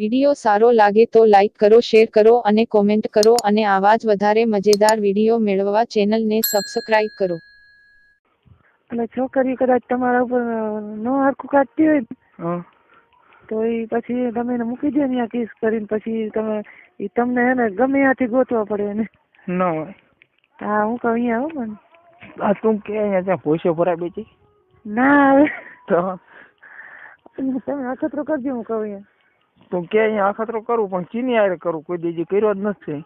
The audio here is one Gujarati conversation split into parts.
વિડિયો સારો લાગે તો લાઈક કરો, શેર કરો અને કોમેન્ટ કરો અને આવા જ વધારે મજેદાર વિડિયો મેળવવા ચેનલને સબસ્ક્રાઇબ કરો. એટલે છોકરી કદાચ તમારા ઉપર નો હરખું કાઢતી હોય તો એ પછી તમે એને મૂકી દો ને કિસ કરીને પછી તમને એને ગમે ત્યાંથી ગોતવા પડે એને. ના હોય. હા હું કહું અહીંયા આવો મને. આ તું કે અહીંયા ત્યાં ભૂસે ભરાય બેચી ના આવે તો તમે અખતરો કરજો. હું કહું અહીંયા તું કે અહીંયા અખતરો કરું પણ ચીની આરે કરું, કોઈ દીજી કર્યો જ નથી.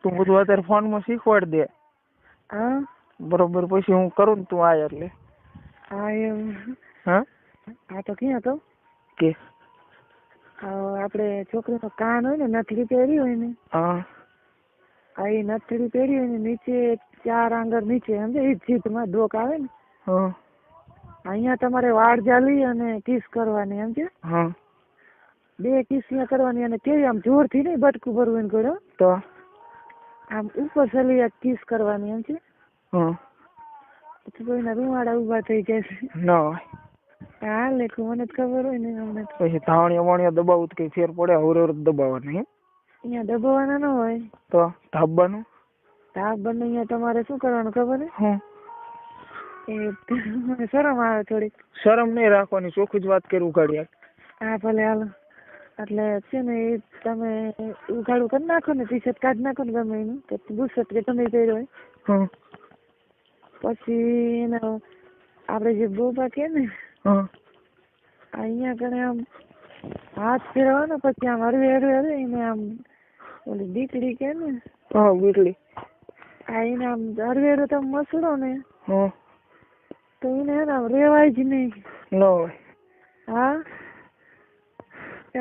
તું બધું અત્યારે ફોનમાં શીખવાડ દે. હા બરોબર, પછી હું કરું ને તું આય એટલે. હા એમ. હા હા તો ક્યાં તો કે આપણે છોકરીનો કાન હોય ને નથડી પહેરી હોય ને, હા એ નથડી પહેરી હોય ને નીચે 4 આંગળ નીચે સમજે એ જીતમાં ડોક આવે ને, હા અહીંયા તમારે વાળ જાલી અને કિસ કરવાની સમજે. હા 2 કિસ કરવાની અને કેવી આમ જોરથી નહીં બટકું ભરવું કરો તો આમ ઉપર ચલી કિસ કરવાની સમજે. હા પછી કોઈના રૂવાડા ઉભા થઈ જશે. ના હોય. હા લેખું મને જ ખબર હોય ને અમને. પછી ધાવણીયા વાણિયા દબાવું તો કઈ ફેર પડે? હવરે દબાવવાની અહીંયા દબાવવાના ન હોય તો ધાબવાનું ધાબ બંને અહીંયા તમારે શું કરવાનું ખબર ને? હા એ શરમ આવે થોડીક. શરમ નહીં રાખવાની, ચોખ્ખું જ વાત કરી ઉઘાડી. હા ભલે હાલો. એટલે છે ને એ તમે ઉઘાડું કરી નાખો ને, ટી શર્ટ કાઢી નાખો ને ગમે એનું કે બુશર્ટ કે તમે પહેર્યો હોય. હા પછી એનો આપણે જે બોબા કે ને હા અહીંયા કણે આમ હાથ ફેરવાનો, પછી આમ હરવે એને આમ ઓલી દીકડી કે ને હા વીટલી એને આમ હરવે તમે મસળો ને હા તો એને આમ રેવાય જ નહીં. ન હોય. હા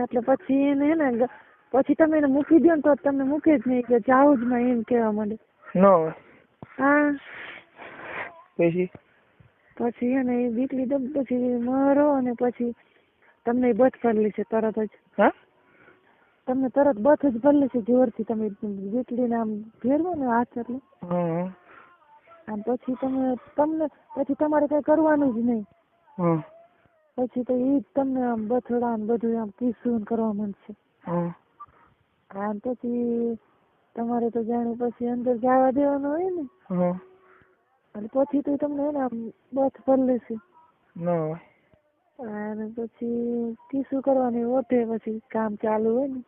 એટલે પછી એને હે ને પછી તમે એને મૂકી દો ને તો તમને મૂકે જ નહીં કે જાવું જ માં એમ કહેવા માંડે. ન હોય. હા પછી એને એ દીકરી પછી મરો અને પછી તમને બથ ભરલી છે તરત જ. હા તમને તરત બથ જ ભરલી છે જોરથી. તમે દીકરીને આમ ફેરવો ને હાથ એટલે આમ પછી તમને પછી તમારે કઈ કરવાનું જ નહીં. પછી તો એ જ તમને આમ બથડા ને બધું આમ કિસ્સું કરવા માંડશે. હા પછી તમારે તો જાણે પછી અંદર જવા દેવાનું હોય ને, અને પછી તો તમને એને આમ બથ ભરલી છે. અને પછી કિસ્સું કરવાની ઓઠે પછી કામ ચાલુ હોય ને,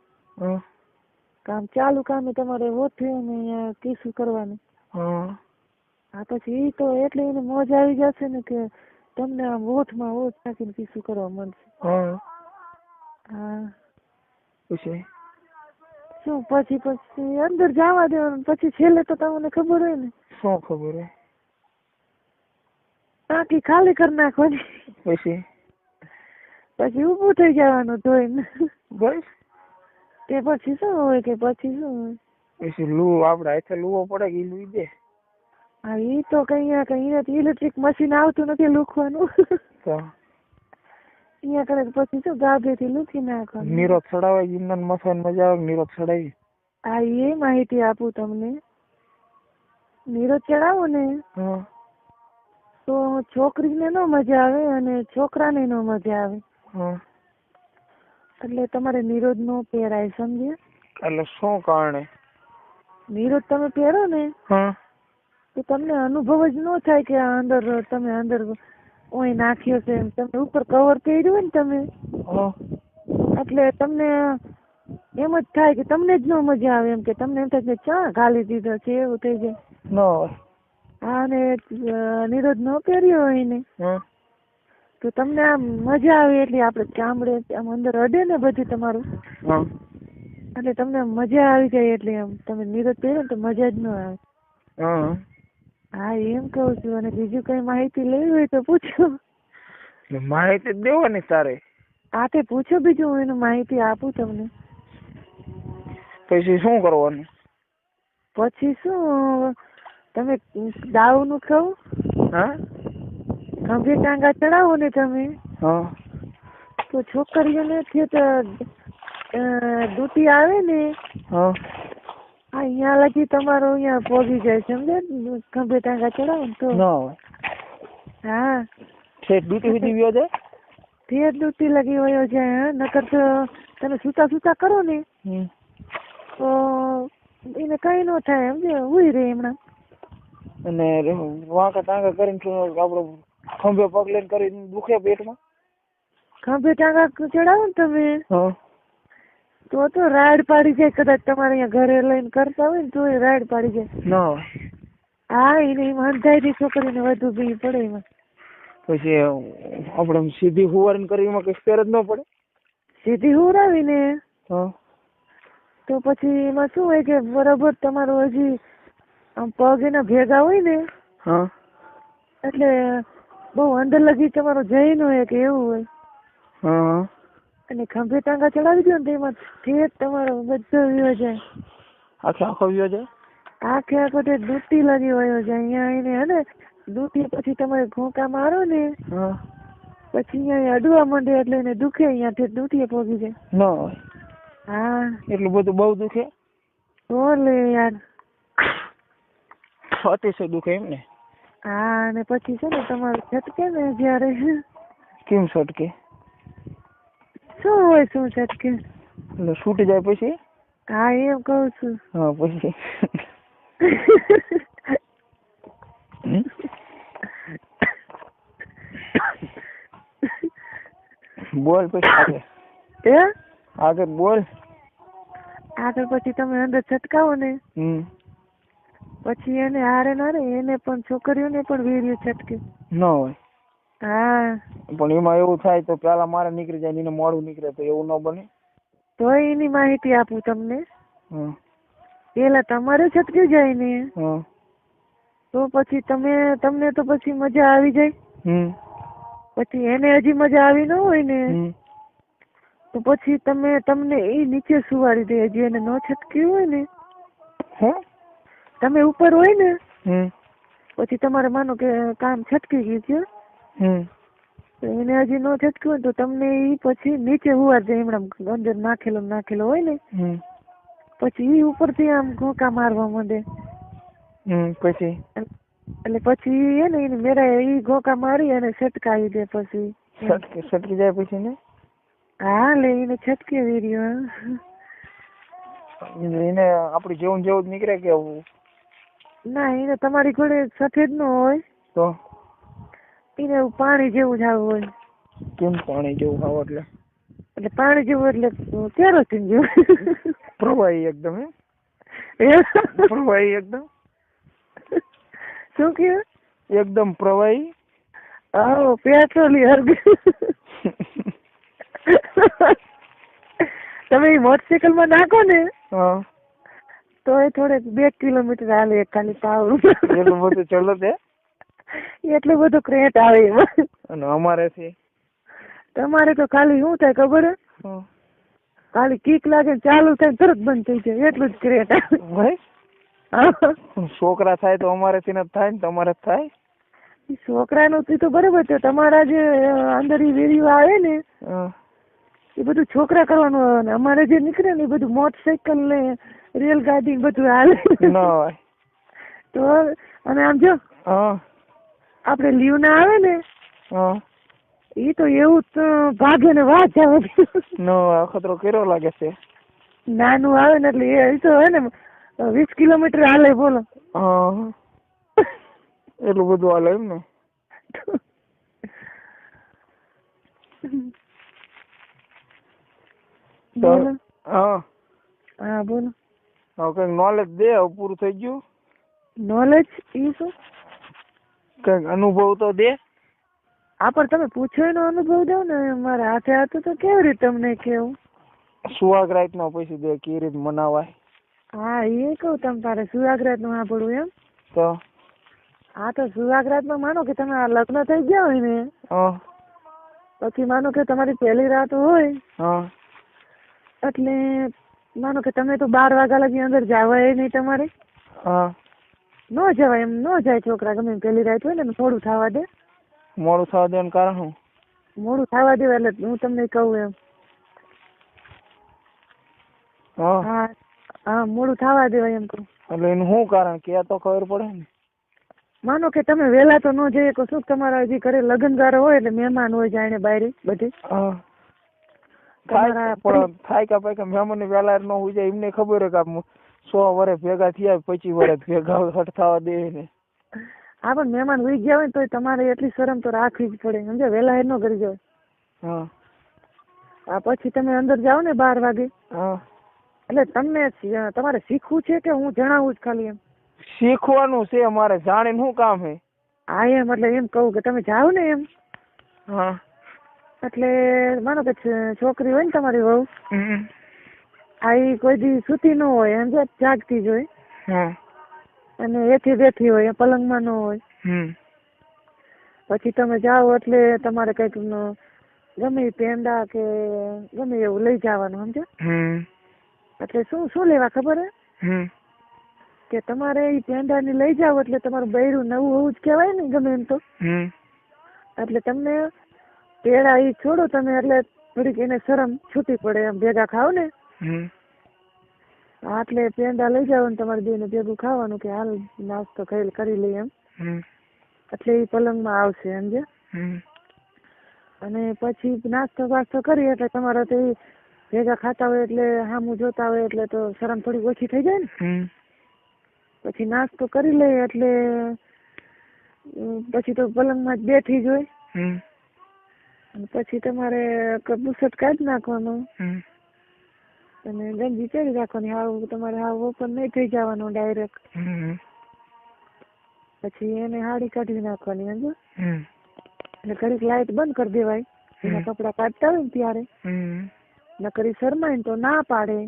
કામે તમારે ઓઠે ને કિસ્સું કરવાની. હા પછી એ તો એટલે એને મોજ આવી જશે ને કે તમને આમ ઓઠમાં ઓઠ નાખીને કિસ્સું કરવા માંડશે. હા શું પછી અંદર જવા દેવાનું. પછી છેલ્લે તો તમને ખબર હોય ને. શું ખબર હોય? ટાંકી ખાલી કરી નાખવાની. પછી ઊભું થઈ જવાનું ધોઈને. બસ તે પછી શું હોય કે પછી શું હોય? પછી લૂ આપડે હાથે લૂવો પડે કે લૂઈ દે. હા એ તો કઈ ઇલેક્ટ્રિક મશીન આવતું નથી લૂખવાનું. અહીંયા કરે પછી શું ગાભેથી લૂખી નાખવાનું. નીરજ ચડાવે ઇંધન મસાન મજા આવે. નીરજ ચડાવી હા એ માહિતી આપું તમને. નીરજ ચડાવો ને તો છોકરીને નો મજા આવે અને છોકરાને નો મજા આવે. એટલે તમારે નીરજ નો પહેરાય સમજ્યા? એટલે શું કારણે? નીરજ તમે પહેરો ને તો તમને અનુભવ જ ન થાય કે અંદર તમે અંદર ઓય નાખ્યો છે. તમે ઉપર કવર પહેર્યું હોય ને તમે એટલે તમને એમ જ થાય કે તમને જ ન મજા આવે. એમ કે તમને એમ થાય કે ચા ઘાલી દીધો છે એવું થઈ જાય. હા અને નીરજ ન પહેર્યો હોય ને તો તમને આમ મજા આવે. એટલે આપડે ચામડે આમ અંદર અડે ને બધું તમારું એટલે તમને મજા આવી જાય. એટલે આમ તમે નીરજ પહેરો ને તો મજા જ ન આવે. હા એમ કહું છું. અને બીજું કઈ માહિતી લેવી હોય તો પૂછો. માહિતી દેવાની તારે? હા તે પૂછો બીજું, હું એનું માહિતી આપું તમને. પછી શું કરવાનું? પછી શું તમે દાવ નું કહું ખંભે ટાંગા ચડાવો ને તમે તો છોકરીઓને દૂતી આવે ને અહીંયા લગી તમારો અહીંયા પહોંચી જાય સમજે. ખંભે ટાંગા ચડાવો ને તો. હા ડ્યુટી સુધી વ્યો જાય. ફેર ડૂટી લગી વયો જાય. નકર તો તમે સૂતા સૂતા કરો ને તો એને કઈ ન થાય, સમજે ઉઈ રે હમણાં. અને વાંકા ટાંકા કરીને આપડે ખંભે પગ લઈને કરીને દુખે પેટમાં. ખંભે ટાંગા ચડાવો ને તમે તો રાડ પાડી જાય. કદાચ તમારે અહીંયા ઘરે લઈને કરતા હોય ને તો રાડ પાડી જાય. ના હોય. હા, એને એમાં અંધારી છોકરીને વધુ ભી પડે એમાં. પછી આપણે સીધી હુવારીને કરી એમાં કઈ ફેર જ ન પડે. સીધી હુરાવીને હા તો પછી એમાં શું હોય કે બરાબર તમારું હજી આમ પગ એના ભેગા હોય ને હા એટલે બહુ અંદર લગી તમારો જઈ ન હોય કે એવું હોય. હા અને ખંભે ટાંગા ચડાવી દો ને તો એમાં ઠેઠ તમારો બધો વયો જાય. આખો વયો જાય. આખે આખો તે ડૂટી લાગી વયો જાય. અહીંયા એને હે ને ડૂટી પછી તમે ઘોંકા મારો ને પછી અહીંયા અડવા માંડે એટલે એને દુખે. અહીંયાથી ડૂટીએ પહોંચી જાય. ન હોય. હા, એટલું બધું બહુ દુખે. તો લે યાર, અતિશય દુખે એમ ને. હા, અને પછી છે ને તમારું છટકે ને જયારે કેમ છટકે? શું હોય શું છટકે? એટલે છૂટી જાય પછી. હા, એમ કઉ છું. હા પછી બોલ પછી આગળ બોલ. આગળ પછી તમે અંદર છટકાવો ને પછી એને હારે નારે એને પણ છોકરીઓને પણ વીર્ય છટકે. ન હોય. હા, પણ એમાં એવું થાય તો પેલા મારે નીકળી જાય એને મોડું નીકળે તો એવું ન બને. તો એની માહિતી આપું તમને. પેલા તમારે છટકી જાય ને તો પછી તમને તો પછી મજા આવી જાય. પછી એને હજી મજા આવી ન હોય ને તો પછી તમને એ નીચે સુવાડી દે. હજી એને ન છટક્યું હોય ને તમે ઉપર હોય ને પછી તમારે માનો કે કામ છટકી ગયું છે એને હજી ન છટક્યું હોય તો તમને એ પછી નીચે હુવાડ દે. હમણાં અંદર નાખેલો હોય ને પછી એ ઉપરથી આમ ઘોંકા મારવા માંડે. પછી એટલે પછી હે ને એને મેરા એ ઘોંકા મારી અને છટકાવી દે. પછી છટકી જાય પછી ને. હા, લે એને છટકે વીર્યો. એને આપડી જેવું જ નીકળે કે ના, એને તમારી ઘોડે સફેદ નો હોય તો એને એવું પાણી જેવું જ આવું હોય. કેમ પાણી જેવું આવ? એટલે પાણી જેવું એટલે કેરોસીન જેવું. પ્રવાહી એકદમ. પ્રવાહી એકદમ. શું કે? એકદમ પ્રવાહી. આવો પેટ્રોલિયમ. તમે મોટરસાયકલ માં નાખો ને તો એ થોડેક 2 કિલોમીટર હાલે ખાલી પાવર. એટલું બધું ચલો તે? એટલું બધું ક્રેટ આવે એમાં. અને અમારે તમારે તો ખાલી શું થાય ખબર હે? ખાલી કીક લાગે ચાલુ થાય તરત બંધ થઈ જાય એટલું જ ક્રેટ આવે. છોકરા થાય તો અમારેથી ન થાય ને તમારે થાય. છોકરાનું તો બરોબર છે. તમારા જે અંદર વીડિયો આવે ને એ બધું છોકરા કરવાનું આવે ને અમારે જે નીકળે ને એ બધું મોટરસાયકલ ને રેલગાડી બધું હાલે તો. અને આમ જો આપડે લીવ ના આવે ને એ તો એવું ભાગે ને વાત આવે. ખતરો કેરો લાગે છે. નાનું આવે ને એટલે એ તો હે ને 20 કિલોમીટર હાલે. બોલો એટલું બધું હાલે એમ ને. બોલો. હા બોલો. કઈક નોલેજ દે. પૂરું થઈ ગયું. નોલેજ એ શું? કઈક અનુભવ તો દે. પણ તમે પૂછો એનો અનુભવ દો ને. મારા હાથે તો કેવી રીતે તમને કેવું? સુહાગરાત નો પૈસા દે કેવી રીતે મનાવાય. હા, એ કહું તમ તારે સુહાગરાત નું સાંભળવું એમ? તો તો સુહાગરાત માં માનો કે તમે લગ્ન થઈ ગયા હોય ને પછી માનો કે તમારી પહેલી રાત હોય એટલે માનો કે તમે તો 12 વાગ્યા લગી અંદર જવાય નહીં તમારે. ન જવાય એમ ન જાય છોકરા ગમે પહેલી રાત હોય ને થોડું થવા દે. મોડું થવા દેવાનું કારણ શું? મોડું થવા દેવા એટલે હું તમને કહું એમ. હા, મોડું થવા દેવાય એમ કહું. એટલે એનું શું કારણ કે તો ખબર પડે ને. માનો કે તમે વહેલા તો ન જઈએ તો શું તમારા હજી ઘરે લગ્નગારો હોય એટલે મહેમાન હોય જાણે બાયરી બધી તમારા થાય કે ભાઈ કે મહેમાન વેલા ન હોય જાય એમને ખબર હોય કે 100 વર્ષ ભેગા થયા 25 વર્ષ ભેગા હટ થવા દે ને. હા પણ મહેમાન ઉઈ ગયા હોય ને તો તમારે એટલી શરમ તો રાખવી જ પડે સમજે વહેલા એ ન કરી જાય. હા આ પછી તમે અંદર જાઓ ને 12 વાગે હા એટલે તમને તમારે શીખવું છે કે હું જણાવું જ ખાલી એમ? શીખવાનું છે અમારે જાણીને શું કામ હે. હા એમ એટલે એમ કહું કે તમે જાઓ ને એમ હા એટલે માનો કે છોકરી હોય ને તમારી વહુ હમ આ ઈ કોઈ દી સૂતી ન હોય એમ જાગતી જ હોય હા અને એથી બેઠી હોય પલંગમાં ન હોય. પછી તમે જાઓ એટલે તમારે કઈક ગમે ઈ પેંડા કે ગમે એવું લઈ જવાનું સમજે. એટલે શું લેવા ખબર હે કે તમારે ઈ પેંડા ની લઈ જાવ એટલે તમારું બૈરું નવું હોવું જ કહેવાય ને ગમે એમ તો. એટલે તમને પેડા ઈ છોડો તમે એટલે થોડીક એને શરમ છૂટી પડે એમ ભેગા ખાવ ને. એટલે પેંડા લઈ જાવ ને તમારે બેને ભેગું ખાવાનું કે હાલ નાસ્તો કરી લઈએ એમ. એટલે ઈ પલંગમાં આવશે સમજે. અને પછી નાસ્તો બાસ્તો કરી એટલે તમારે તો ભેગા ખાતા હોય એટલે સામું જોતા હોય એટલે તો શરમ થોડી ઓછી થઈ જાય ને. પછી નાસ્તો કરી લે એટલે પછી તો પલંગમાં જ બેઠી જ હોય. અને પછી તમારે બુસટ કાઢી નાખવાનું અને ગંજી પહેરી રાખવાની. હાવ તમારે હાવ ઓપન નહીં થઈ જવાનું ડાયરેક્ટ. પછી એને હાડી કાઢી નાખવાની સમજો. એટલે ઘડીક લાઈટ બંધ કરી દેવાય એના કપડા કાઢતા હોય ને ત્યારે. નકરી શરમાય ને તો ના પાડે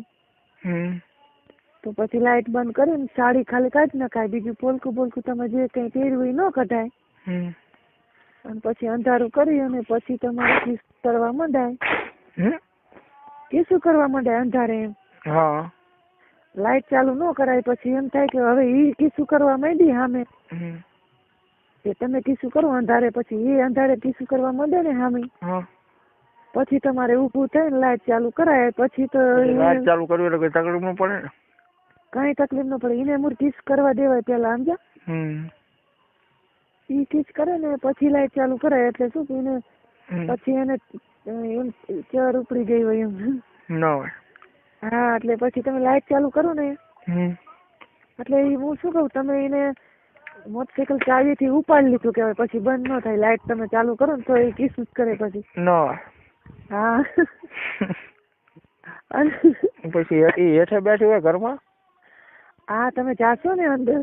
તો પછી લાઈટ બંધ કરીને સાડી ખાલી કાઢી નખાય. બીજું પોલકું બોલકું તમે જે કઈ પહેર્યું એ ન કઢાય. અને પછી અંધારું કરી અને પછી તમારે કિસ કરવા માંડાય. કિસું કરવા માંડાય અંધારે એમ. લાઈટ ચાલુ ન કરાય. પછી એમ થાય કે હવે ઈ કિસું કરવા માંડી સામે કે તમે કિસું કરો અંધારે પછી એ અંધારે કિસું કરવા માંડે ને સામે પછી તમારે ઊભું થઈને લાઈટ ચાલુ કરાય. પછી તો લાઈટ ચાલુ કરવી એટલે કઈ તકલીફ ન પડે ને? કઈ તકલીફ ન પડે. એને મૂળ કિસ કરવા દેવાય પેલા સમજ્યા. ઈ કિસ કરે ને પછી લાઈટ ચાલુ કરાય એટલે શું કે એને પછી એને એમ ચર ઉપડી ગઈ હોય એમ ન હોય. હા એટલે પછી તમે લાઈટ ચાલુ કરો ને એટલે હું શું કહું તમે એને મોટરસાયકલ ચાવી થી ઉપાડી લીધું કેવાય. પછી બંધ ન થાય લાઈટ તમે ચાલુ કરો ને તો એ કિસ જ કરે પછી. હા પછી હેઠે બેઠી હોય ઘરમાં. હા તમે જાશો ને અંદર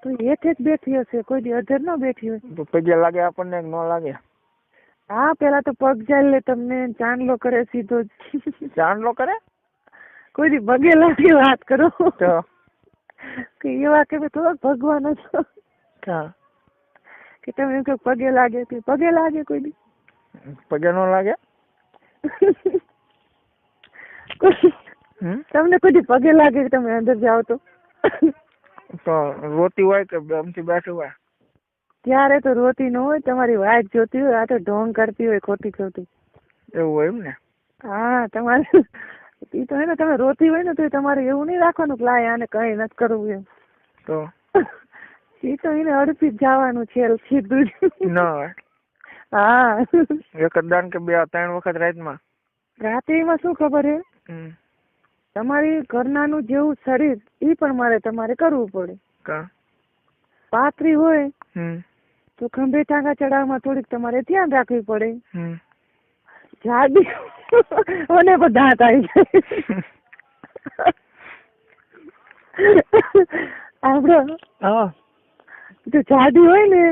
તો હેઠે જ બેઠી હશે. કોઈ દી અધર ન બેઠી હોય. તો પગે લાગે આપણને ન લાગે? હા પેલા તો પગ જાય લે તમને ચાંદલો કરે સીધો જ. ચાંદલો કરે? કોઈ દી પગે લાગે વાત કરો તો કે એવા કે થોડોક ભગવાન છો કે તમે એમ પગે લાગે કે પગે લાગે કોઈ દી પગે ન લાગે? તમને કોઈ દી પગે લાગે કે તમે અંદર જાઓ તો રોતી હોય કે આમથી બેઠી હોય? ત્યારે તો રોતી ન હોય. તમારી વાત જોતી હોય. આ તો ઢોંગ કરતી હોય ખોટી ખોટી. એવું હોય એમ ને? હા તમારે ઈ તો હે ને તમે રોતી હોય ને તો તમારે એવું નહીં રાખવાનું કે લાય આને કઈ નથી કરવું એમ. તો ઈ તો એને અડપી જ જવાનું છે સીધું જ. ના હોય. હા એક જ દાન કે 2-3 વખત રાતમાં? રાત્રિમાં શું ખબર હે તમારી ઘરનાનું જેવું શરીર ઈ પણ તમારે કરવું પડે. પાતળી હોય તો ખંભે ટાંગા ચડાવવામાં થોડીક તમારે ધ્યાન રાખવી પડે. જાડી મને પણ દાંત આવી જાય. આપડે જો જાડી હોય ને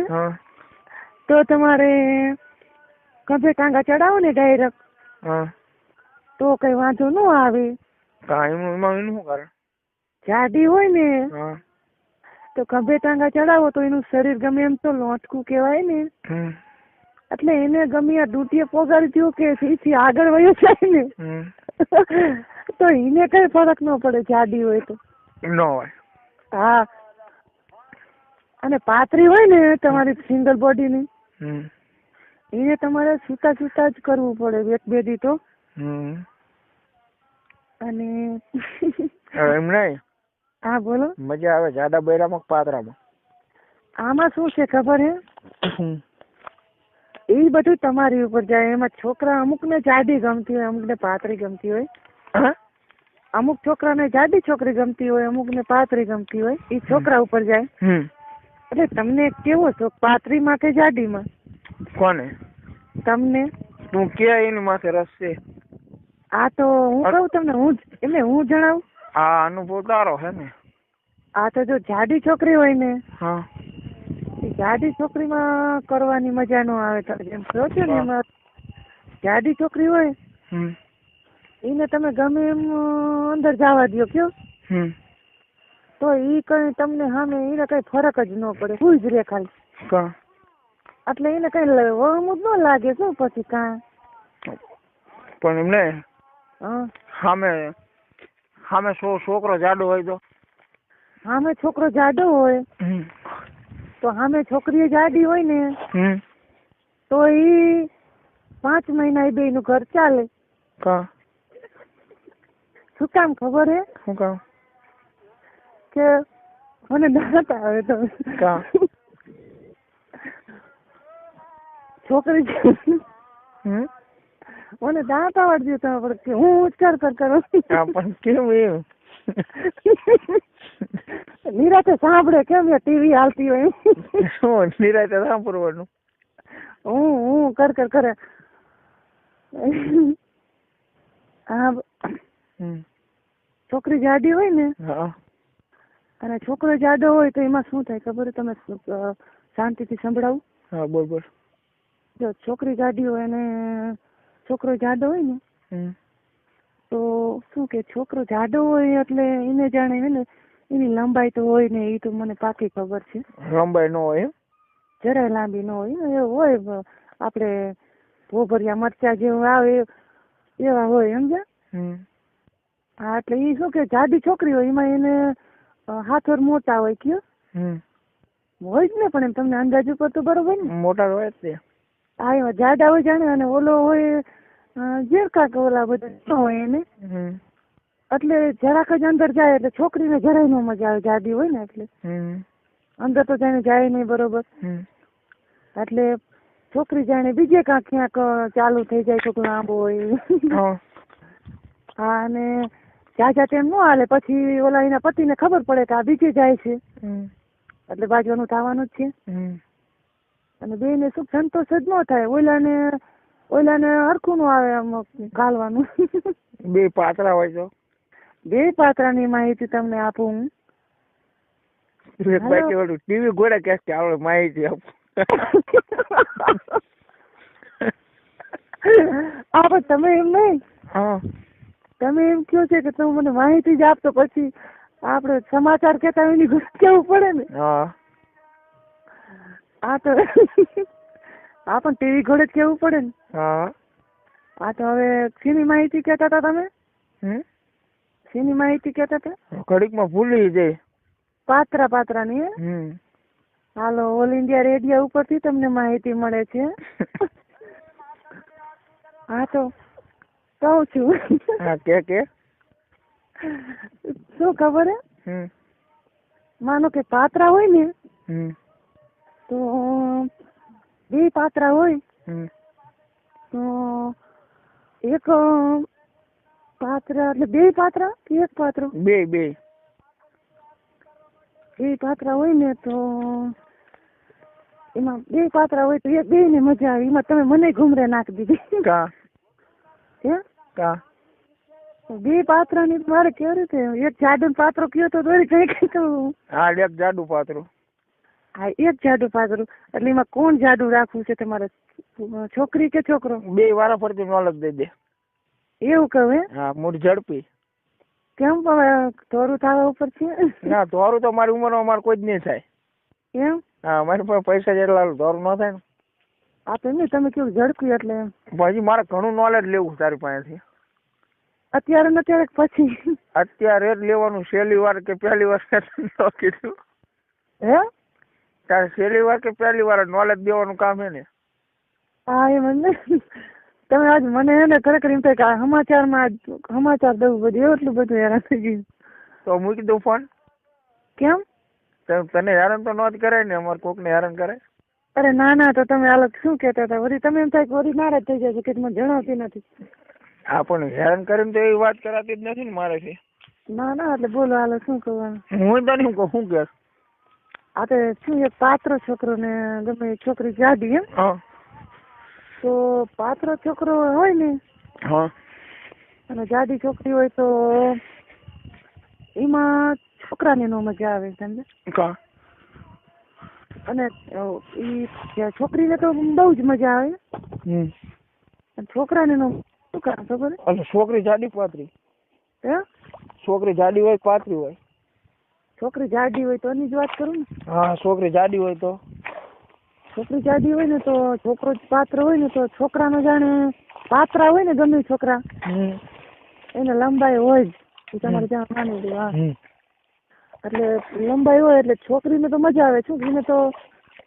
તો તમારે ખંભે ટાંગા ચડાવો ને ડાયરેક્ટ તો કઈ વાંધો ન આવે. જાડી હોય ને તો ખંભે ટાંગા ચડાવો તો એનું શરીર ગમે એમ તો લોટકું કેવાય ને એટલે એને ગમે આ ડૂટીએ પોગાડજો કે એથી આગળ વયો જાય ને તો એને કઈ ફરક ન પડે જાડી હોય તો. ન હોય. હા અને પાતળી હોય ને તમારી સિંગલ બોડી ની એને તમારે સુતા સુતા જ કરવું પડે એક બે દી તો. અને એમ નહીં. હા બોલો. મજા આવે જાડા બૈરામાં પાતળામાં? આમાં શું છે ખબર હે, એ બધું તમારી ઉપર જાય. એમાં છોકરા અમુકને જાડી ગમતી હોય, અમુકને પાતળી ગમતી હોય. અમુક છોકરાને જાડી છોકરી ગમતી હોય, અમુકને પાતળી ગમતી હોય. એ છોકરા ઉપર જાય. એટલે તમને કેવો શોખ, પાતળીમાં કે જાડીમાં? કોને? તમને. તું કે એની માથે રસ છે? આ તો હું કહું તમને, હું જણાવું. આ અનુભવ તારો હે ને? આ તો જો જાડી છોકરી હોય ને, હા, એ જાડી છોકરીમાં કરવાની મજા નો આવે. તમે જેમ કહો છો ને એમાં જાડી છોકરી હોય એને તમે ગમે એમ અંદર જવા દો કયો, તો ઈ કઈ તમને સામે એને કઈ ફરક જ ન પડે, ભૂલ જ રે ખાલી. એટલે એને કઈ વહમું જ ન લાગે શું પછી કાં. પણ એમને હા, સામે છોકરો જાડો હોય તો? સામે છોકરો જાડો હોય તો સામે છોકરી જાડી હોય ને તો ઈ 5 મહિના એ બે નું ઘર ચાલે. શું કામ ખબર હે? શું કામ? કે મને દાંત આવે તો છોકરી મને દાંત આવડતી તમે કે હું ઉચ્ચાર કરું પણ કેમ એવું? નિરાતે સાંભળે કેમ ટીવી હાલતી હોય શું નિરાતે સાંભળવાનું? હું કરે હા. છોકરી જાડી હોય ને અને છોકરો જાડો હોય તો એમાં શું થાય ખબર? તમે શાંતિથી સંભળાવું. હા, બરોબર. જો છોકરી જાડી હોય અને છોકરો જાડો હોય ને તો શું કે છોકરો જાડો હોય એટલે એને જાણે ને એની લંબાઈ તો હોય ને, એ તો મને પાકી ખબર છે. લંબાઈ ન હોય? જરાય લાંબી ન હોય ને, એવું હોય આપણે ભોભરિયા મરચા જેવું આવે એવા હોય, સમજ્યા? હા, એટલે એ શું કે જાડી છોકરી હોય એમાં એને હાથોર મોટા હોય કયો હોય જ ને, પણ એમ તમને અંદાજ ઉપર તો બરોબર ને મોટા હોય જ તે. હા, એમાં જાડા હોય જાણે, અને ઓલો હોય ઝેરકા કે ઓલા બધા હોય એને, એટલે જરાક જ અંદર જાય એટલે છોકરીને જરાય નો મજા આવે. જાડી હોય ને એટલે અંદર તો જાણે જાય નહીં, બરોબર? એટલે છોકરી જાણે બીજે ક્યાંક ચાલુ થઈ જાય, છોકરો આંબો હોય. હા, અને જાજા તેમ ન હાલે. પછી ઓલા એના પતિને ખબર પડે કે આ બીજે જાય છે, એટલે બાજવાનું થવાનું જ છે. અને બેને સુખ સંતોષ જ ન થાય. ઓલાને હરખું નું આવે આમ ગાલવાનું. બે પાતળા હોય તો? બે પાત્રાની માહિતી તમને આપું હું. ટીવી ગોળા ક્યાંથી આવડે માહિતી આપું? હા, પણ તમે એમ નહીં, તમે એમ કહો છે કે તમે મને માહિતી જ આપતો, પછી આપડે સમાચાર કેતા એની કેવું પડે ને. હા તો હા, પણ ટીવી ઘોડે જ કેવું પડે ને. હા, તો હવે શેની માહિતી કેતા હતા તમે? શેની માહિતી કેતા હતા? ઘડીકમાં ભૂલી જાય. પાત્રાની. હાલો, ઓલ ઇન્ડિયા રેડિયો ઉપરથી તમને માહિતી મળે છે. હા, તો કહું છું. કે શું ખબર હે? માનો કે પાત્રા હોય ને તો બે પાત્રા હોય તો એક પાત્રા એટલે બે પાત્રા કે એક પાત્રો? બે પાત્રા હોય ને તો એમાં બે પાત્રા હોય તો એક બે ને મજા આવે. એમાં તમે મને ઘુમરે નાખી દીધી. બે પાત્રા ની મારે કેવી રીતે? એક જાડુ પાત્રો કયો તો દોરી કઈ કહું. હા, એક જાડુ પાત્રું. હા, એક જાડુ પાત્રું. એટલે એમાં કોણ જાડુ રાખવું છે તમારે, છોકરી કે છોકરો? બે વારા ફરતી નોલક દઈ દે. એવું કહું હે? હા, મૂળ ઝડપી. કેમ ધોરું થવા ઉપર છે? ના, ધોરું તો મારી ઉંમરમાં અમારે કોઈ જ નહીં થાય. એમ? હા, મારી પાસે પૈસા જેટલા ધોરું ન થાય ને. હા, તો નહીં, તમે કેવું ઝડપી એટલે એમ. પછી મારે ઘણું નોલેજ લેવું તારી પાસેથી. અત્યારે ને અત્યારે પછી? અત્યારે જ લેવાનું. છેલ્લી વાર કે પહેલી વાર કીધું હે? તારે છેલ્લી વાર કે પહેલી વાર નોલેજ દેવાનું કામ છે ને. હા, એમ ને. તમે આજ મને એને ખરેખર એમ થાય કે સમાચાર દઉં બધું, એટલું બધું હેરાન થઈ ગયું. તો મૂકી દઉં ફોન? કેમ? તને હેરાન તો નોંધ કરાય ને, અમારે કોક ને હેરાન કરે. અરે ના ના, તો તમે અલગ શું કહેતા હતા? વળી તમે એમ થાય કે વળી નારાજ થઈ જાય છે કે મને જણાવતી નથી. આપણને હેરાન કરીને તો એવી વાત કરાતી જ નથી ને મારેથી. ના ના, એટલે બોલો હાલો શું કરવાનું? હું તો નહીં કહું, શું કે આ તો શું એક પાત્ર છોકરો ને ગમે એ છોકરી જાડી એમ, હા તો પાત્ર છોકરો હોય ને હા અને જાડી છોકરી હોય તો એમાં છોકરાને નો મજા આવે સમજે. કા અને ઈ છોકરીને તો બહુ જ મજા આવે અને છોકરાને નો શું કારણ ખબર? એટલે છોકરી જાડી પાતળી? હે છોકરી જાડી હોય પાતળી હોય? છોકરી જાડી હોય તો એની જ વાત કરું ને. હા, છોકરી જાડી હોય તો? છોકરી જાડી હોય ને તો છોકરો જ પાત્ર હોય ને તો છોકરાનો જાણે પાત્રા હોય ને ગમે છોકરા એને લંબાઈ હોય જ, એ તમારે ત્યાં માની લો. હા, એટલે લંબાઈ હોય એટલે છોકરીને તો મજા આવે, છોકરીને તો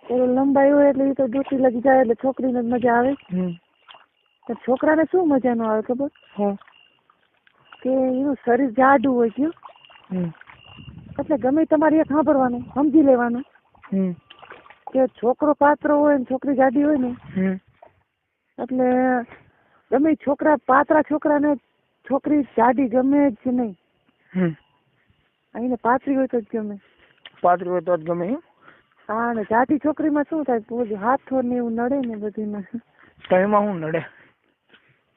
લંબાઈ હોય એટલે એ તો ડૂટી લગી જાય એટલે છોકરીને જ મજા આવે. તો છોકરાને શું મજા નો આવે ખબર? કે એનું શરીર જાડું હોય ગયું એટલે ગમે તમારે એક સાંભળવાનું સમજી લેવાનું કે છોકરો પાત્રો હોય ને છોકરી જાડી હોય ને એટલે ગમે છોકરા પાત્રા છોકરાને છોકરી જાડી ગમે જ નહીં. એને પાતળી હોય તો જ ગમે. પાતળી હોય તો જ ગમે? હા, ને જાડી છોકરીમાં શું થાય? હાથો ને એવું નડે ને બધીમાં. તો એમાં શું નડે?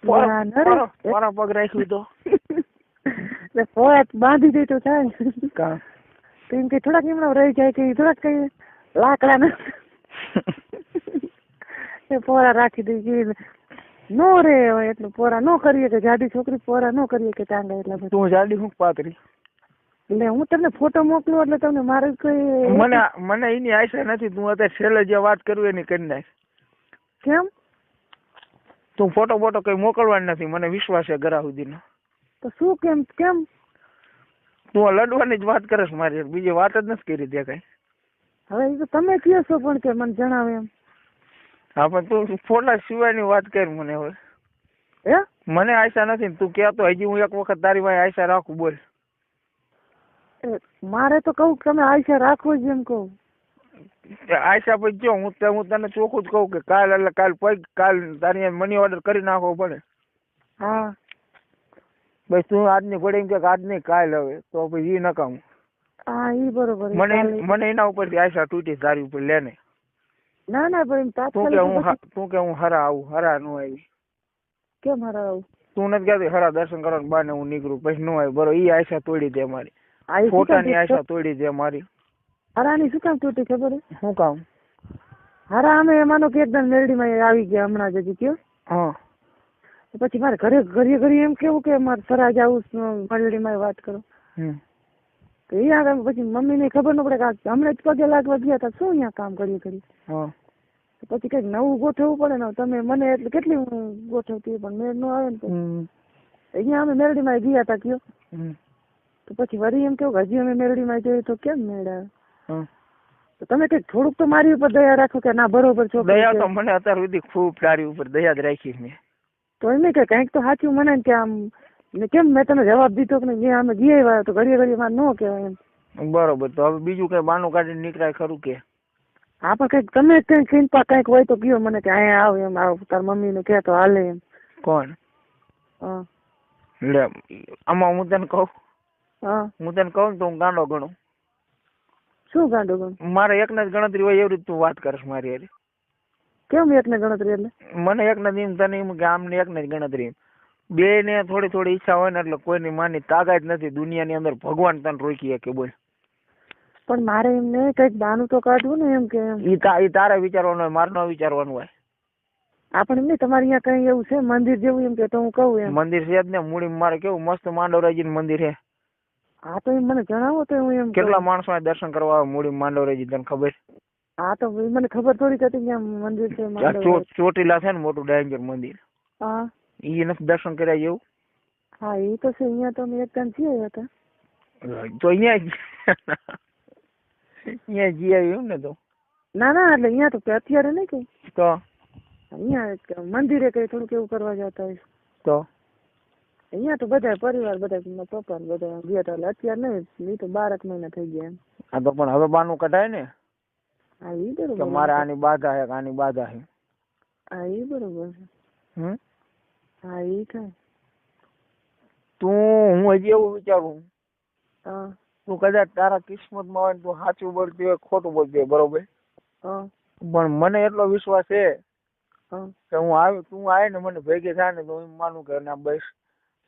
મારા પગ રાખ્યું તો પોળા બાંધી દે તો થાય. તો એમ કે થોડાક એમણા રહી જાય કે થોડાક કઈ લાકડા ના પોરા રાખી દઈએ નો રે એટલું પોરા નો કરીએ કે જાડી છોકરી પોરા નો કરીએ કે ટાંગા એટલા બધા. તું જાડી હું પાતળી? એટલે હું તમને ફોટો મોકલું એટલે તમને મારે કોઈ મને એની આશા નથી. તું અત્યારે છેલ્લે જે વાત કરવી એની કરી નાખ. કેમ? તું ફોટો કઈ મોકલવાની નથી, મને વિશ્વાસ છે ઘરા સુધીનો. તો શું કેમ? કેમ તું લડવાની જ વાત કરે મારી, બીજી વાત જ નથી કરી ત્યાં કઈ. હવે એ તો તમે કહો છો પણ કે મને જણાવે એમ. હા, પણ તું ફોટા સિવાયની વાત કર મને. હવે હે મને આશા નથી, તું કહેતો હજી હું એક વખત તારી પાસે આશા રાખું. બોલ. મારે તો કહું તમે આશા રાખો જ એમ કહું. આશા પછી જો હું તને ચોખ્ખું જ કહું કે કાલ તારી મની ઓર્ડર કરી નાખવો પડે. હા બસ તું આજની ઘોડે એમ કે આજ નહીં કાલ, હવે તો પછી એ નકામું. હા ઈ બરોબર. મને એના ઉપરથી આશા તૂટી તારી ઉપર. લે ને. ના ના ભાઈ તું કે હું હરા આવું, હરા નો આવી. કેમ હરા આવું? તું નથી કહેતી હરા દર્શન કરવાનું બાને હું નીકળું પછી નો આવી? બરોબર, ઈ આશા તોડી દે મારી. ફોટાની આશા તોડી દે મારી. હરાની શું કામ તૂટી ખબર? શું કામ? હરા અમે માનો કે એકદમ મેરડીમાં આવી ગયા હમણાં જ હજી કયો. હા, પછી મારે ઘરે એમ કેવું કે મારે ફરા જવું મેરડીમાં વાત કરો. તો એ આગળ પછી મમ્મીને ખબર ન પડે કે હમણાં જ પગે લાગવા ગયા હતા, શું અહીંયા કામ કરી. પછી કઈક નવું ગોઠવવું પડે ને. તમે મને એટલે કેટલી હું ગોઠવતી પણ મેળ નો આવે ને. અહીંયા અમે મેરડીમાં ગયા હતા કયો. તો પછી વળી એમ કેવું હજી અમે મેરડીમાં જઈએ તો કેમ મેળ આવે? તો તમે કઈક થોડુંક તો મારી ઉપર દયા રાખો કે ના બરોબર છો. દયા તો મને અત્યાર સુધી ખૂબ તારી ઉપર દયા જ રાખી મેં. તો એમ કે કઈક તો સાચું મને કે આમ કેમ મેં તમે જવાબ દીધો કે જે અમે ગયા તો ઘડીએ મારે ન કહેવાય એમ. બરોબર, તો હવે બીજું કઈ બાનું કાઢીને નીકળાય ખરું કે? હા, પણ કઈક તમે કઈક ચિંતા કઈક હોય તો કયો મને કે અહીંયા આવ એમ આવ તાર મમ્મી ને કે તો હાલે એમ. કોણ? હા લે આમાં હું તને કહું. હા હું તને કહું ને તો હું ગાંડો ગણું. શું ગાંડો ગણ? મારે એકને જ ગણતરી હોય એવી રીતે તું વાત કરીશ મારી હારે. કેમ એકને ગણતરી? એટલે મને એકને જ એમ, તને એમ કે આમને એકને જ ગણતરી. બે ને થોડી થોડી ઈચ્છા હોય ને એટલે કોઈની માની તાકાત નથી દુનિયાની અંદર. ભગવાન તને રોકી શકે. બોલ. પણ મારે એમને કઈક બાનું તો કાઢવું ને એમ કે ઈ તારે વિચારવાનું હોય, મારે ન વિચારવાનું હોય. આપણે એમ નહીં તમારે અહીંયા કઈ એવું છે મંદિર જેવું એમ કે તો હું કહું એમ. મંદિર છે જ ને મૂડી મારે કેવું મસ્ત માંડવરાજી મંદિર છે. હા તો એમ મને જણાવો તો હું એમ. કેટલા માણસો દર્શન કરવા આવે મૂડી માંડવરાજી, તને ખબર? હા તો મને ખબર થોડી હતી કે મંદિર છે. ચોટીલા છે ને મોટું ડેન્જર મંદિર. હા ઈ નથી દર્શન કર્યા એવું? હા એ તો છે. અહીંયા તો અમે એક ટાઈમ જઈએ હતા તો અહીંયા જી આવ્યું એમ ને? તો ના ના એટલે અહીંયા તો અત્યારે નહીં કઈ તો અહીંયા મંદિરે કઈ થોડુંક એવું કરવા જતા હોય તો અહીંયા તો બધા પરિવાર બધા મારા પપ્પા ને બધા ગયા હતા. એટલે અત્યારે નહીં, એ તો 12 મહિના થઈ ગયા એમ. આ તો પણ હવે બાનું કઢાય ને હા એ કે બરોબર. મારે આની બાધા છે કે આની બાધા છે. હા એ બરોબર છે. હમ હા એ થાય. તું હું હજી એવું વિચારું, હા તું કદાચ તારા કિસ્મતમાં હોય ને તું સાચું બોલતી હોય ખોટું બોલતી હોય બરોબર, હા પણ મને એટલો વિશ્વાસ છે હા કે તું આવે ને મને ભેગી થાય ને તો હું માનું કે ના બસ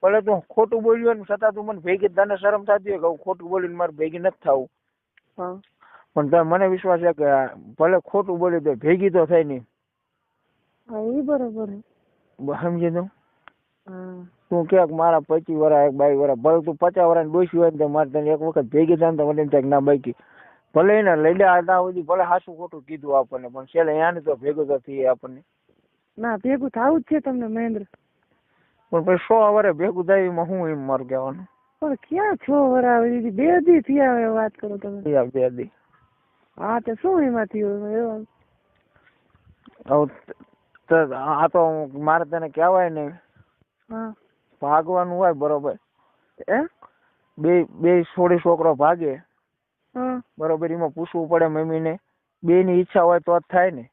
ભલે તું ખોટું બોલ્યું ને છતાં તું મને ભેગી, તને શરમ થતી હોય કે હું ખોટું બોલીને મારે ભેગી નથી થવું, હા પણ મને વિશ્વાસ છે કે ભલે ખોટું બોલી તો ભેગી તો થાય નહીં. હા એ બરોબર છે. સમજી દઉં હા તું કે મારા 25 વર્ષ 22 વર્ષ ભલે તું 50 વર્ષ ડોસી હોય ને તો મારે તને એક વખત ભેગી થાય ને તો મને એમ થાય કે ના બાકી ભલે એને લઈ લે હતા સુધી ભલે સાચું ખોટું કીધું આપણને પણ છેલ્લે યાને તો ભેગું તો થઈએ આપણને. ના ભેગું થવું જ છે તમને મહેન્દ્ર. પણ પછી 100 વર્ષ ભેગું થાય એમાં હું એમ મારું કહેવાનું. પણ ક્યાં 6 વર્ષ આવી 2 દી થયા હવે વાત કરો તમે. 2 દી. હા તો શું એમાં થયું એવા? આ તો મારે તને કહેવાય ને હા ભાગવાનું હોય બરોબર, હે બે છોડી છોકરો ભાગે હા બરોબર, એમાં પૂછવું પડે મમ્મીને, બે ની ઈચ્છા હોય તો જ થાય ને.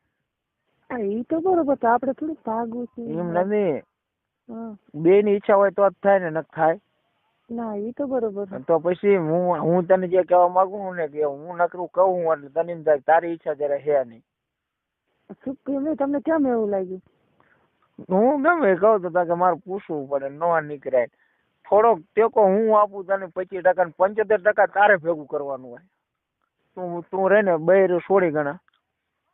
હા એ તો બરોબર, તો આપણે થોડું ભાગવું છે એમ નથી, હા બે ની ઈચ્છા હોય તો જ થાય ને, ન થાય ના એ તો બરોબર. તો પછી હું તને જે કહેવા માંગુ છું ને કે હું નકરું કહું એટલે તને એમ થાય તારી ઈચ્છા જયારે હે નહીં. શું કેમ તમને કેમ એવું લાગ્યું? હું ગમે કહું તો કે મારે પૂછવું પડે, ન નીકળાય. થોડોક ટેકો હું આપું તને 25% ને 75% તારે ભેગું કરવાનું હોય. તું રહે ને બૈર છોડી ગણા.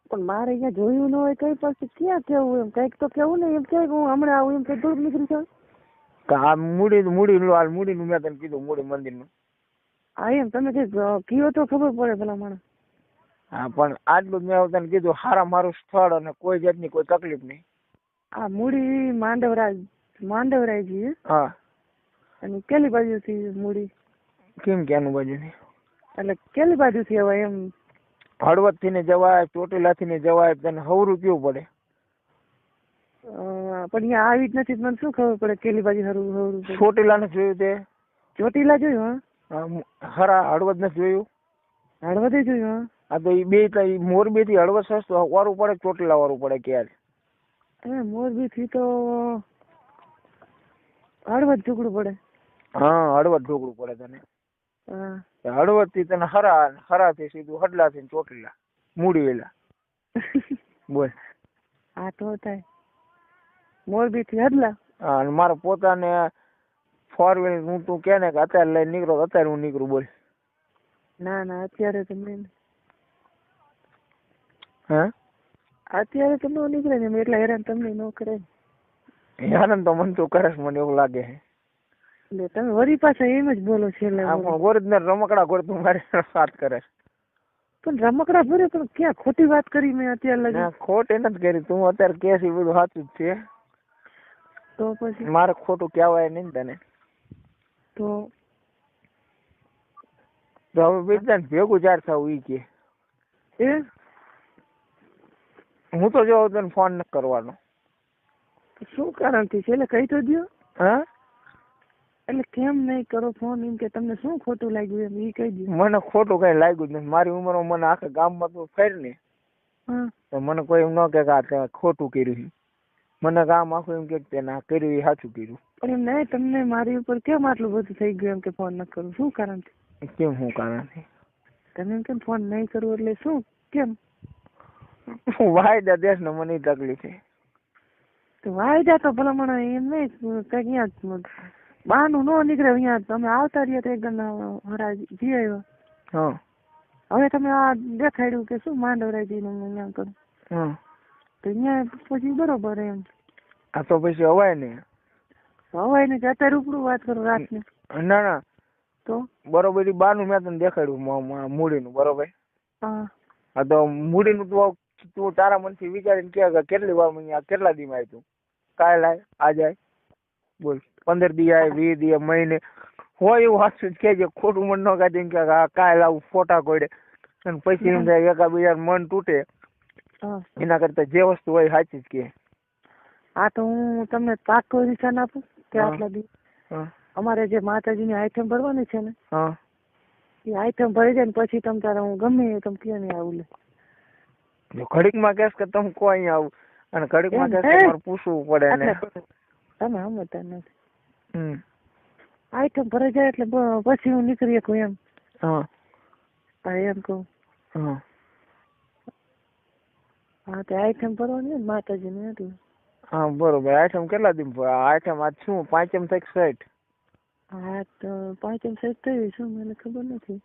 પણ મારે અહીંયા જોયું ન હોય કઈ પછી ક્યાં કેવું એમ કઈક તો કેવું ને એમ કે હું હમણાં આવું એમ કઈ દૂર નીકળી જાઉં. આ મૂડીનું મેં તને કીધું, મૂડી મંદિરનું. હા એમ તમે કયો તો ખબર પડે પેલા મને. હા પણ આટલું જ મેં તને કીધું, હારા મારું સ્થળ અને કોઈ જાતની કોઈ તકલીફ નહીં. આ મૂડી માંડવરાયજી હા અને કેલી બાજુથી મૂડી? કેમ ક્યાંનું બાજુ નહીં એટલે કેલી બાજુથી હવે એમ? હળવદ થી ને જવાય, ચોટીલા થી ને જવાય, તને હવરું કેવું પડે? પણ અહીંયા આવી જ નથી, મને શું ખબર પડે કેલી બાજુ હરું? ચોટીલા ને જોયું તે? ચોટીલા જોયું? હરા હળવદ ને જોયું? હળવદે જોયું? હા તો એ બે મોરબી થી હળવદ સસ્તું વારું પડે, ચોટીલા વાળું પડે ક્યારે? મોરબી થી તો હળવદ ઢુકડું પડે. હા હળવદ ઢોકળું પડે તને. હા હળવદ થી તને હરા થી સીધું હડલા થી ચોટીલા મૂડી વેલા. બોલ. હા તો થાય મોરબી થી હડલા. હા અને મારા પોતાને 4 વ્હીલ હું તું કે ને કે અત્યારે લઈને નીકળો, અત્યારે હું નીકળું. બોલ. ના અત્યારે તો નહીં. હે અત્યારે તો ન નીકળે ને, એટલે હેરાન તમને ન કરે. હેરાન તો મન તો કરે, મને એવું લાગે છે. એટલે તમે વળી પાછા એમ જ બોલો છે. ઓરિજિનલ રમકડા ગોળ તું મારી વાત કરે. પણ રમકડા ભરે, પણ ક્યાં ખોટી વાત કરી મેં અત્યારે લગી? ખોટી નથી કરી, તું અત્યારે કેસ એ બધું સાચું જ છે. તો પછી મારે ખોટું કહેવાય નહીં તને. તો હવે બીજા ભેગું જાર થવું ઈ કે. હું તો જો તને ફોન નથી કરવાનો. શું કારણ થી છે? એટલે કહી તો દો. હા એટલે કેમ નહીં કરો ફોન? એમ કે તમને શું ખોટું લાગ્યું એમ એ કહી દો. મને ખોટું કઈ લાગ્યું જ નથી. મારી ઉંમરમાં મને આખા ગામમાં તું ફેર ને તો મને કોઈ એમ ન કે આ ખોટું કર્યું. મને ગામ આખું એમ કે તેને કર્યું એ સાચું કર્યું. પણ એમ નહીં, તમને મારી ઉપર કેમ આટલું બધું થઈ ગયું એમ કે ફોન ન કરું? શું કારણ છે? કેમ શું કારણ છે? તમે એમ કેમ ફોન નહીં કરવું એટલે શું કેમ? વાયદા દેશ ને મને તકલીફ છે. તો વાયદા તો ભલા મને એમ નહીં કઈક અહીંયા બહાનું ન નીકળે. અહીંયા તમે આવતા રહ્યા તો એકદમ હરા જી આવ્યા. હવે તમે આ દેખાડ્યું કે શું માંડવરાજી નું અહીંયા કરું તો અહીંયા પછી બરોબર એમ. આ તો પછી હવાય ને હવાય ને અત્યારે ઉપડું વાત કરો રાત ને. ના તો બરોબર એ બાનું મેં તને દેખાડ્યું મૂડીનું બરોબર. હા તો મૂડીનું તું તારા મનથી વિચારીને કે કેટલી વાર કેટલા દી માં આવ્યું? કાલ આય, આજ આય, બોલ. 15 દી આય, 20 દી, મહિને હોય એવું સાચું જ કેજે. ખોટું મન ન કાઢી કે કાલ આવું ફોટા કોડે અને પછી એમ થાય એકાબીજા મન તૂટે. એના કરતા જે વસ્તુ હોય સાચી જ કે. હા તો હું તમને પાકો નિશાન આપું કે આટલા દી હા અમારે જે માતાજીની આઈટમ ભરવાની છે ને હા એ આઈટમ ભરી જાય ને પછી તમ તારે હું ગમે એ તમે ક્યાં નહીં આવું લે. જો ઘડીકમાં કહેશ કે તમે કોઈ અહીં આવું અને ઘડીકમાં કહેશ કે મારે પૂછવું પડે ને. તમે સમજતા નથી. હમ આઈટમ ભરાઈ જાય એટલે પછી હું નીકળી શકું એમ. હા હા એમ કહું. હા હા તે આઈટમ ભરવાની ને માતાજીની એટલે. હા બરોબર. આઈટમ કેટલા દી આઈટમ આજ શું 5મ થઈ 6th? હા તો 5મ સેટ થઈ શું મને ખબર નથી.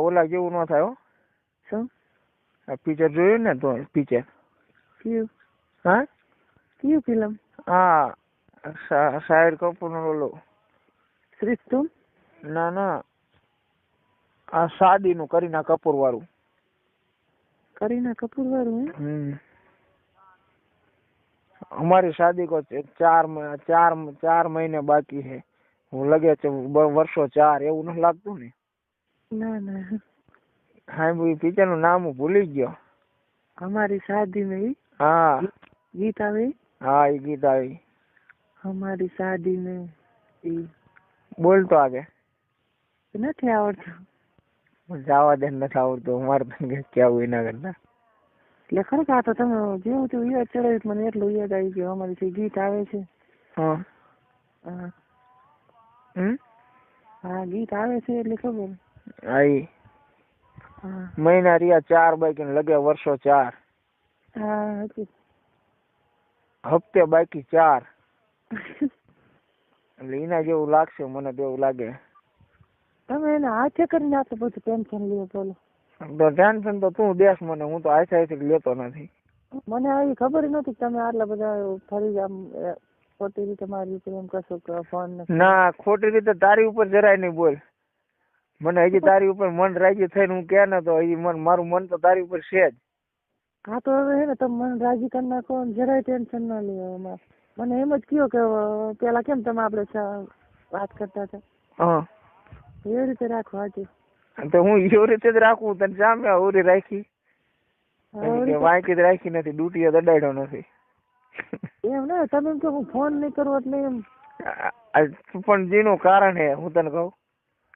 ઓલા જેવું ન થાય હો. શું પિક્ચર જોયું ને તો પિક્ચર? કયું? હા કયું ફિલ્મ? હા શાહિદ કપૂર નો ઓલો. શ્રીસ્તુમ? ના આ શાદી નું કરીના કપૂર વાળું. કરીના કપૂર વાળું? हमारी शादी को 4 महीने बाकी है. હું લગે છે વર્ષો 4 એવું નથી લાગતું ને? ના. હા ભાઈ પિક્ચર નું નામ હું ભૂલી ગયો. हमारी शादी में? હા ગીત આવે? હા એ ગીત આવી. हमारी शादी में બોલ તો આગે. નથી આવડતું. જવા દે નથી આવડતું. મારે તને કેવું એના કરતા. એટલે ખરેખર આ તો તમે જેવું તેવું યાદ ચડાવ્યું મને એટલું યાદ આવી ગયું. અમારી જે ગીત આવે છે. હા હા ગીત આવે છે એટલે ખબર. આઈ હા મહિના રહ્યા 4 બાકી લગે વર્ષો 4. હા હતી. હપ્તે બાકી 4. એટલે એના જેવું લાગશે મને તો એવું લાગે. તમે એને હાથે કરી નાખો બધું ટેન્શન લ્યો બોલો. તો ટેન્શન તો તું દેશ મને. હું તો આઈથી લેતો નથી. મને આવી ખબર નથી તમે આટલા બધા ફરી આમ ખોટી રીતે મારી રીતે એમ કશો કે ફોન ના ખોટી રીતે તારી ઉપર જરાય નહીં બોલ. મને હજી તારી ઉપર મન રાજી થઈને હું કે ને તો હજી મારું મન તો તારી ઉપર છે જ. હા તો હવે હે ને તમે મને રાજી કરી નાખો જરાય ટેન્શન ના લ્યો એમાં. મને એમ જ કયો કે પેલા કેમ તમે આપણે વાત કરતા હતા હા એવી રીતે રાખો આજે. તો હું એવી રીતે જ રાખું. તને સામે ઓરી રાખી વાંકી જ રાખી નથી. ડૂટીએ દડાડ્યો નથી. એમ ને તમે એમ કે હું ફોન નહીં કરું એટલે એમ. પણ જેનું કારણ હે હું તને કહું.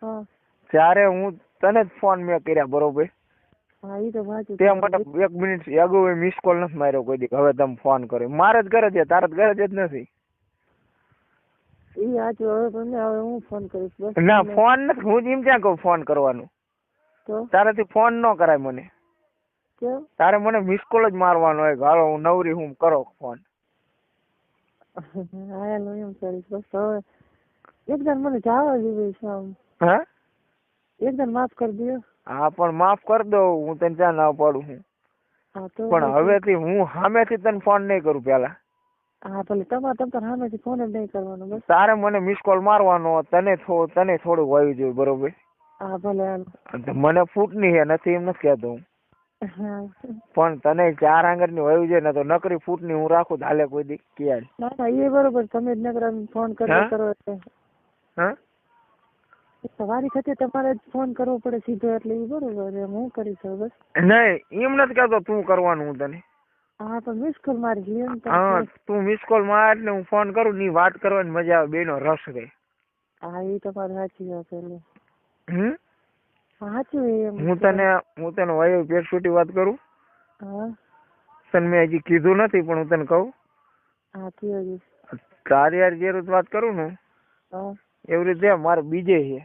હા ત્યારે હું તને જ ફોન મેં કર્યા બરોબર. હા એ તો વાંચું. તે માટે 1 મિનિટ અગાઉ મિસ કોલ નથી માર્યો કોઈ દી. હવે તમે ફોન કર્યો. મારે જ ઘરે છે તારે જ ઘરે જ નથી. એ સાચું. હવે તમને હવે હું ફોન કરીશ બસ. ના ફોન નથી. હું જ એમ ક્યાં કહું ફોન કરવાનું. તો તારાથી ફોન ન કરાય મને. કેમ? તારે મને મિસ કોલ જ મારવાનો હોય. હાલો હું નવરી હું કરો ફોન. હા એમ કરીશ બસ. હવે એકદમ મને જવા જેવી છે આમ. હા એકદમ માફ કરી દો. હા પણ માફ કરી દો. હું તને ત્યાં ના પાડું છું. હા તો પણ હવેથી હું સામેથી તને ફોન નહીં કરું. પેલા હા ભલે તમારે સામેથી ફોન જ નહીં કરવાનો બસ. તારે મને મિસ કોલ મારવાનો. તને થોડું હોવું જોઈએ બરોબર. હા ભલે હાલ. મને ફૂટની હે નથી એમ નથી કહેતો હું. હા પણ તને 4 આંગળની હોવી જોઈએ ને તો નકરી ફૂટની હું રાખું તો હાલે કોઈ દી ક્યારે. ના એ બરોબર. તમે જ નકરા ફોન કરો એટલે હા સવારી થતી તમારે જ ફોન કરવો પડે સીધો એટલે એ બરોબર. એમ હું કરીશ બસ. નહીં એમ નથી કહેતો તું કરવાનું હું તને. હા પણ મિસ કોલ મારી લ્યો ને. હા તું મિસ કોલ માર એટલે હું ફોન કરું ની વાત કરવાની મજા આવે. બેનો રસ રહે. હા એ તમારી સાચી વાત. એટલે સાચું એમ. હું તને વયો પેટ છૂટી વાત કરું. હા તને મેં હજી કીધું નથી પણ હું તને કહું. હા કયો. તારી યાર જે રીતે વાત કરું ને હા એવી રીતે મારે બીજે છે.